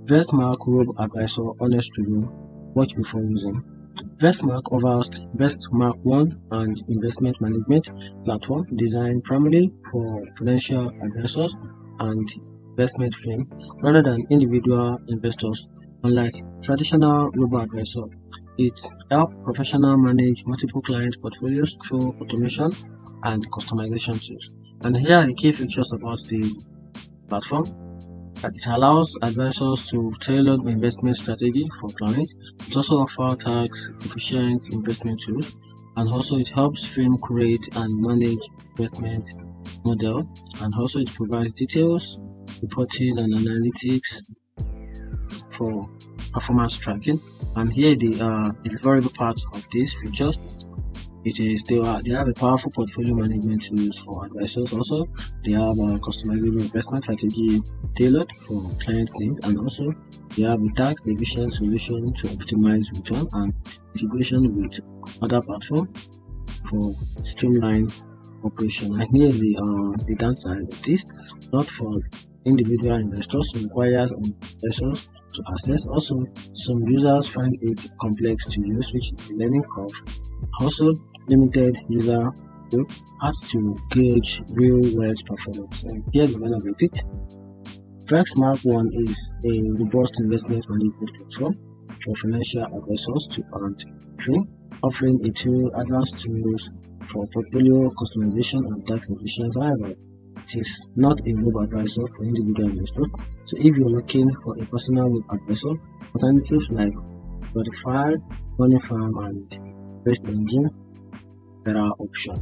Vestmark Robo-advisor honest review. Watch before using. Vestmark offers Vestmark One and investment management platform designed primarily for financial advisors and investment firms rather than individual investors. Unlike traditional robo-advisor, it helps professionals manage multiple client portfolios through automation and customization tools. And here are the key features about the platform. It allows advisors to tailor investment strategy for clients. It also offers tax-efficient investment tools, and also it helps firms create and manage investment model, and also it provides details, reporting, and analytics for performance tracking. And here the valuable part of these features. They have a powerful portfolio management tools for advisors. Also, they have a customizable investment strategy tailored for clients' needs, and also they have a tax efficient solution to optimize return and integration with other platforms for streamlined operation. And here is the downside of this: not for individual investors, requires investors to access. Also, some users find it complex to use, which is the learning curve. Also, limited user group has to gauge real world performance. And here the benefit of it. Vestmark One is a robust investment management platform for financial advisors to train, offering a tool advanced tools for portfolio customization and tax efficiency. However, it is not a robo-advisor for individual investors. So if you're looking for a personal advisor, alternatives like Spotify, Money Farm, and Best Engine, there are options.